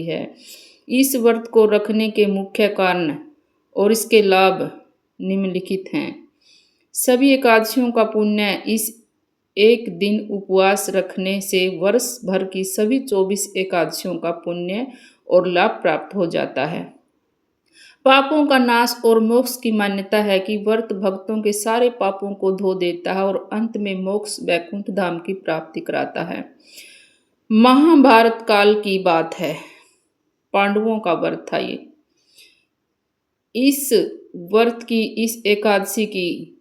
है। इस व्रत को रखने के मुख्य कारण और इसके लाभ निम्नलिखित हैं। सभी एकादशियों का पुण्य इस एक दिन उपवास रखने से वर्ष भर की सभी 24 एकादशियों का पुण्य और लाभ प्राप्त हो जाता है। पापों का नाश और मोक्ष की मान्यता है कि व्रत भक्तों के सारे पापों को धो देता है और अंत में मोक्ष वैकुंठ धाम की प्राप्ति कराता है। महाभारत काल की बात है, पांडवों का व्रत था ये। इस व्रत की, इस एकादशी की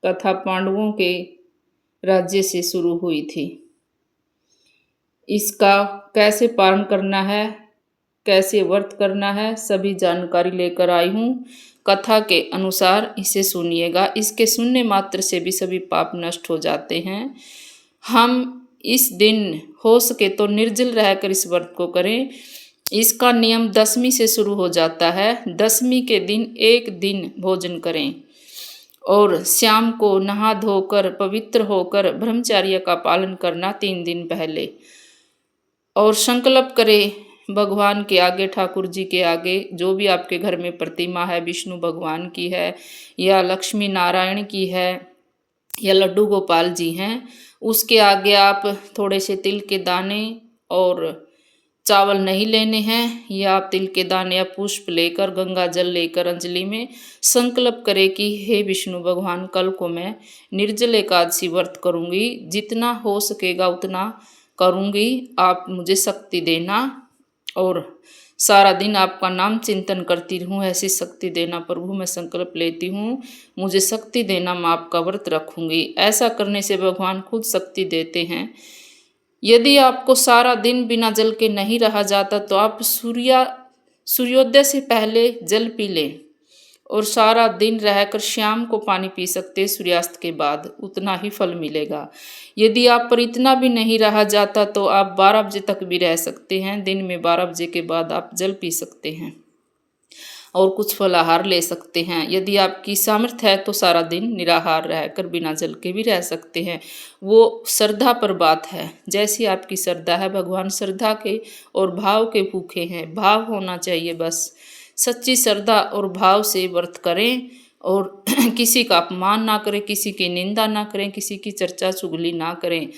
कथा पांडवों के राज्य से शुरू हुई थी। इसका कैसे पालन करना है, कैसे व्रत करना है, सभी जानकारी लेकर आई हूँ। कथा के अनुसार इसे सुनिएगा। इसके सुनने मात्र से भी सभी पाप नष्ट हो जाते हैं। हम इस दिन हो सके तो निर्जल रहकर इस व्रत को करें। इसका नियम दशमी से शुरू हो जाता है। दशमी के दिन एक दिन भोजन करें और शाम को नहा धोकर पवित्र होकर ब्रह्मचर्य का पालन करना 3 दिन पहले, और संकल्प करें भगवान के आगे, ठाकुर जी के आगे, जो भी आपके घर में प्रतिमा है, विष्णु भगवान की है या लक्ष्मी नारायण की है या लड्डू गोपाल जी हैं, उसके आगे आप थोड़े से तिल के दाने और चावल नहीं लेने हैं, या आप तिल के दाने या पुष्प लेकर, गंगा जल लेकर अंजलि में संकल्प करें कि हे विष्णु भगवान, कल को मैं निर्जल एकादशी व्रत करूंगी, जितना हो सकेगा उतना करूंगी, आप मुझे शक्ति देना और सारा दिन आपका नाम चिंतन करती रहूं, ऐसी शक्ति देना प्रभु, मैं संकल्प लेती हूँ, मुझे शक्ति देना, मैं आपका व्रत रखूंगी। ऐसा करने से भगवान खुद शक्ति देते हैं। यदि आपको सारा दिन बिना जल के नहीं रहा जाता तो आप सूर्योदय से पहले जल पी लें और सारा दिन रहकर शाम को पानी पी सकते, सूर्यास्त के बाद, उतना ही फल मिलेगा। यदि आप पर इतना भी नहीं रहा जाता तो आप 12 बजे तक भी रह सकते हैं। दिन में 12 बजे के बाद आप जल पी सकते हैं और कुछ फलाहार ले सकते हैं। यदि आपकी सामर्थ्य है तो सारा दिन निराहार रहकर बिना जल के भी रह सकते हैं। वो श्रद्धा पर बात है, जैसी आपकी श्रद्धा है। भगवान श्रद्धा के और भाव के भूखे हैं, भाव होना चाहिए बस। सच्ची श्रद्धा और भाव से व्रत करें और किसी का अपमान ना करें, किसी की निंदा ना करें, किसी की चर्चा चुगली ना करें।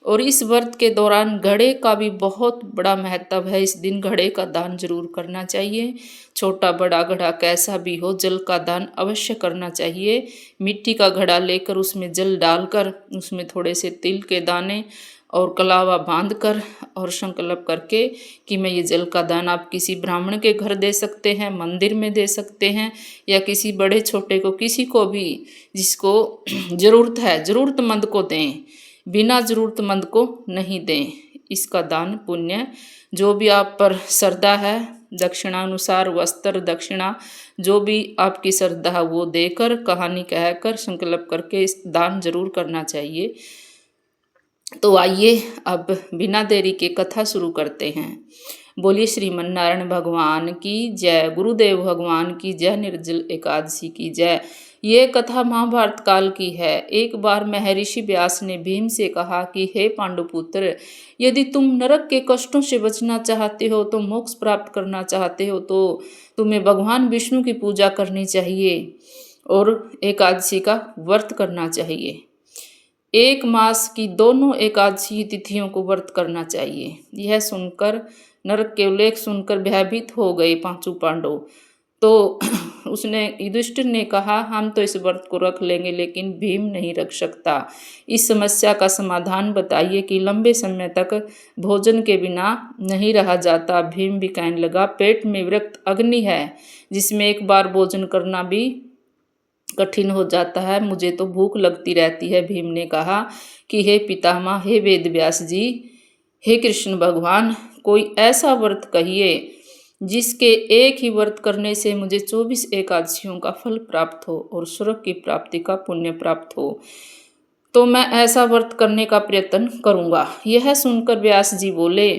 और इस व्रत के दौरान घड़े का भी बहुत बड़ा महत्व है। इस दिन घड़े का दान जरूर करना चाहिए। छोटा बड़ा घड़ा कैसा भी हो, जल का दान अवश्य करना चाहिए। मिट्टी का घड़ा लेकर उसमें जल डालकर उसमें थोड़े से तिल के दाने और कलावा बांधकर और संकल्प करके कि मैं ये जल का दान, आप किसी ब्राह्मण के घर दे सकते हैं, मंदिर में दे सकते हैं, या किसी बड़े छोटे को, किसी को भी जिसको ज़रूरत है, ज़रूरतमंद को दें, बिना ज़रूरतमंद को नहीं दें। इसका दान पुण्य जो भी आप पर श्रद्धा है, दक्षिणानुसार वस्त्र दक्षिणा जो भी आपकी श्रद्धा है वो देकर, कहानी कहकर, संकल्प करके इस दान जरूर करना चाहिए। तो आइए अब बिना देरी के कथा शुरू करते हैं। बोलिए श्रीमन नारायण भगवान की जय, गुरुदेव भगवान की जय, निर्जल एकादशी की जय। ये कथा महाभारत काल की है। एक बार महर्षि व्यास ने भीम से कहा कि हे पांडुपुत्र, यदि तुम नरक के कष्टों से बचना चाहते हो, तो मोक्ष प्राप्त करना चाहते हो, तो तुम्हें भगवान विष्णु की पूजा करनी चाहिए और एकादशी का व्रत करना चाहिए। 1 मास की दोनों एकादशी तिथियों को व्रत करना चाहिए। यह सुनकर, नरक के उल्लेख सुनकर भयभीत हो गए 5 पांडव। तो उसने, युधिष्ठिर ने कहा, हम तो इस व्रत को रख लेंगे, लेकिन भीम नहीं रख सकता। इस समस्या का समाधान बताइए कि लंबे समय तक भोजन के बिना नहीं रहा जाता। भीम भी कहने लगा, पेट में विरक्त अग्नि है जिसमें एक बार भोजन करना भी कठिन हो जाता है, मुझे तो भूख लगती रहती है। भीम ने कहा कि हे पितामह, हे वेद व्यास जी, हे कृष्ण भगवान, कोई ऐसा व्रत कहिए जिसके एक ही व्रत करने से मुझे 24 एकादशियों का फल प्राप्त हो और स्वर्ग की प्राप्ति का पुण्य प्राप्त हो, तो मैं ऐसा व्रत करने का प्रयत्न करूंगा। यह सुनकर व्यास जी बोले,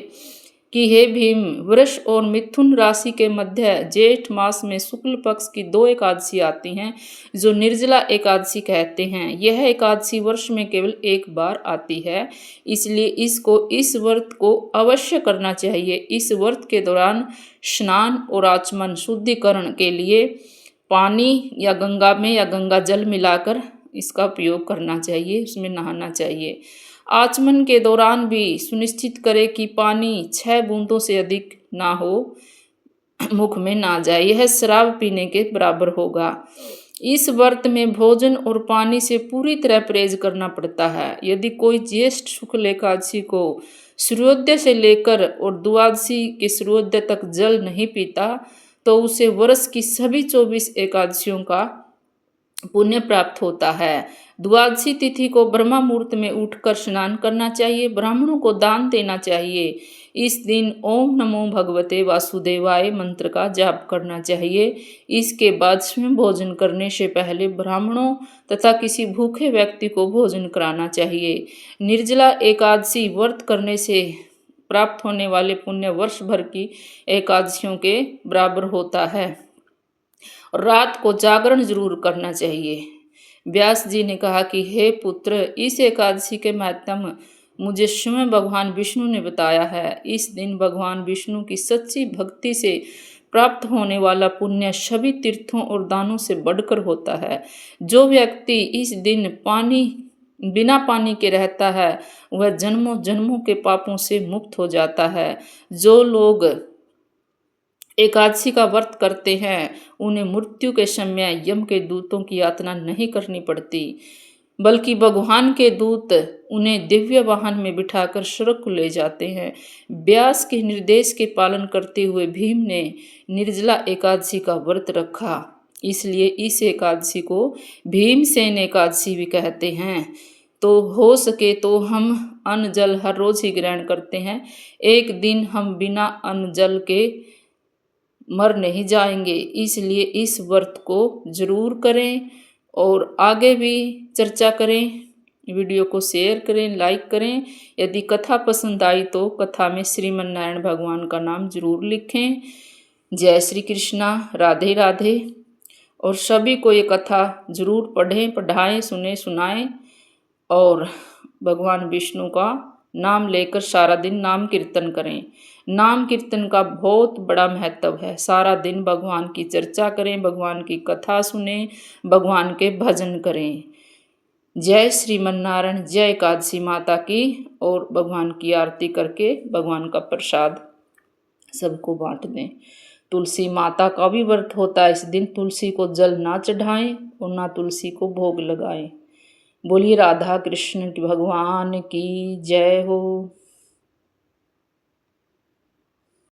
कि हे भीम, वृष और मिथुन राशि के मध्य जेठ मास में शुक्ल पक्ष की 2 एकादशी आती हैं जो निर्जला एकादशी कहते हैं। यह एकादशी वर्ष में केवल एक बार आती है, इसलिए इस व्रत को अवश्य करना चाहिए। इस व्रत के दौरान स्नान और आचमन शुद्धिकरण के लिए पानी या गंगा में या गंगा जल मिलाकर इसका उपयोग करना चाहिए, उसमें नहाना चाहिए। आचमन के दौरान भी सुनिश्चित करें कि पानी 6 बूंदों से अधिक ना हो, मुख में ना जाए, यह शराब पीने के बराबर होगा। इस व्रत में भोजन और पानी से पूरी तरह परहेज करना पड़ता है। यदि कोई ज्येष्ठ शुक्ल एकादशी को सूर्योदय से लेकर और द्वादशी के सूर्योदय तक जल नहीं पीता तो उसे वर्ष की सभी 24 एकादशियों का पुण्य प्राप्त होता है। द्वादशी तिथि को ब्रह्म मुहूर्त में उठकर स्नान करना चाहिए, ब्राह्मणों को दान देना चाहिए। इस दिन ओम नमो भगवते वासुदेवाय मंत्र का जाप करना चाहिए। इसके बाद स्वयं भोजन करने से पहले ब्राह्मणों तथा किसी भूखे व्यक्ति को भोजन कराना चाहिए। निर्जला एकादशी व्रत करने से प्राप्त होने वाले पुण्य वर्ष भर की एकादशियों के बराबर होता है। और रात को जागरण जरूर करना चाहिए। व्यास जी ने कहा कि हे पुत्र, इस एकादशी के महत्व मुझे स्वयं भगवान विष्णु ने बताया है। इस दिन भगवान विष्णु की सच्ची भक्ति से प्राप्त होने वाला पुण्य सभी तीर्थों और दानों से बढ़कर होता है। जो व्यक्ति इस दिन बिना पानी के रहता है वह जन्मों जन्मों के पापों से मुक्त हो जाता है। जो लोग एकादशी का व्रत करते हैं उन्हें मृत्यु के समय यम के दूतों की यातना नहीं करनी पड़ती, बल्कि भगवान के दूत उन्हें दिव्य वाहन में बिठाकर स्वर्ग को ले जाते हैं। व्यास के निर्देश के पालन करते हुए भीम ने निर्जला एकादशी का व्रत रखा, इसलिए इस एकादशी को भीमसेन एकादशी भी कहते हैं। तो हो सके तो हम अन्न जल हर रोज ही ग्रहण करते हैं। एक दिन हम बिना अन्न जल के मर नहीं जाएंगे, इसलिए इस व्रत को जरूर करें और आगे भी चर्चा करें। वीडियो को शेयर करें, लाइक करें। यदि कथा पसंद आई तो कथा में श्रीमन नारायण भगवान का नाम जरूर लिखें। जय श्री कृष्णा, राधे राधे। और सभी को ये कथा जरूर पढ़ें, पढ़ाएं, सुने, सुनाएं और भगवान विष्णु का नाम लेकर सारा दिन नाम कीर्तन करें। नाम कीर्तन का बहुत बड़ा महत्व है। सारा दिन भगवान की चर्चा करें, भगवान की कथा सुने, भगवान के भजन करें। जय श्रीमन नारायण, जय एकादशी माता की। और भगवान की आरती करके भगवान का प्रसाद सबको बांट दें। तुलसी माता का भी व्रत होता है। इस दिन तुलसी को जल ना चढ़ाएं और ना तुलसी को भोग लगाएं। बोलिए राधा कृष्ण की भगवान की जय हो।